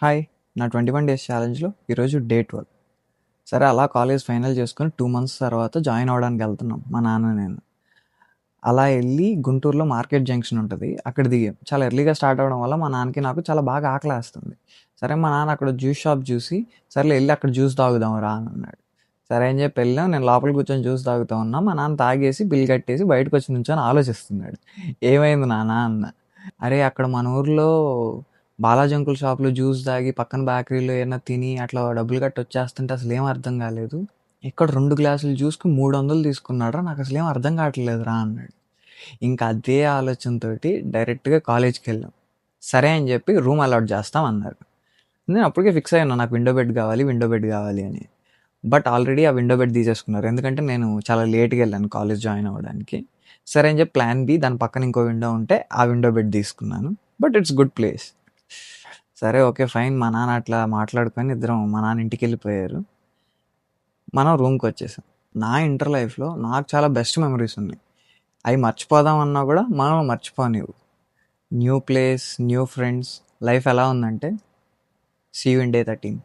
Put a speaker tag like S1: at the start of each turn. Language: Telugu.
S1: హాయ్! నా 21 డేస్ ఛాలెంజ్‌లో ఈరోజు డే 12. సరే అలా కాలేజ్ ఫైనల్ చేసుకొని 2 మంత్స్ తర్వాత జాయిన్ అవ్వడానికి వెళ్తున్నాం మా నాన్న నేను. అలా ఎళ్లి గుంటూరులో మార్కెట్ జంక్షన్ ఉంటది. అక్కడ దిగాం. చాలా ఎర్లీగా స్టార్ట్ అవ్వడం వల్ల మా నాన్నకి నాకు చాలా బాగా ఆకలేస్తుంది. సరే మా నాన్న అక్కడ జ్యూస్ షాప్ చూసి, సర్లే ఎళ్లి అక్కడ జ్యూస్ తాగుదాం రా అన్నాడు. సరే అని చెప్పి వెళ్ళాం. నేను లోపల కూర్చొని జ్యూస్ తాగుతా ఉన్నా. మా నాన్న తాగేసి బిల్ కట్టేసి బయటకొచ్చి నించొని ఆలోచిస్తున్నాడు. "ఏమైంది నాన్న" అన్నా. "అరే అక్కడ మన ఊర్లో బాలాజీ అంకుల్ షాప్‌లో జ్యూస్ తాగి పక్కన బేకరీలో ఏమన్నా తిని అట్లా డబ్బులు కట్టి వచ్చేస్తుంటే అసలేం అర్థం కాలేదు. ఇక్కడ 2 గ్లాసుల జ్యూస్‌కి 300 తీసుకున్నాడురా! నాకసలేం అర్థం కావట్లేదురా" అన్నాడు. ఇంకా అదే ఆలోచనతోటి డైరెక్ట్‌గా కాలేజ్‌కెళ్ళాం. సరే అని చెప్పి రూమ్ అలాట్ చేస్తాం అన్నారు. నేను అప్పటికే ఫిక్స్ అయ్యున్నా నాకు విండో బెడ్ కావాలి, విండో బెడ్ కావాలి అని. బట్ ఆల్రెడీ ఆ విండో బెడ్ తీసేసుకున్నారు. ఎందుకంటే నేను చాలా లేట్‌గా ఎళ్ళాను కాలేజ్ జాయిన్ అవ్వడానికి. సరే అని చెప్పి ప్లాన్ బి దాని పక్కన ఇంకో విండో ఉంటే ఆ విండో బెడ్ తీసుకున్నాను. But it's good place. సరే ఓకే. ఫైన్. మా నాన్న అట్లా మాట్లాడుకొని ఇద్దరం మా నాన్న ఇంటికెళ్ళిపోయారు. మనం రూమ్‌కొచ్చేసాం. నా ఇంటర్ లైఫ్‌లో నాకు చాలా బెస్ట్ మెమోరీస్ ఉన్నాయి. అయి మర్చిపోదాం అన్నా కూడా మనల్ని మర్చిపోనివ్వు. New place, new friends, life ఎలా ఉందంటే సీ యూ ఇన్ డే 13.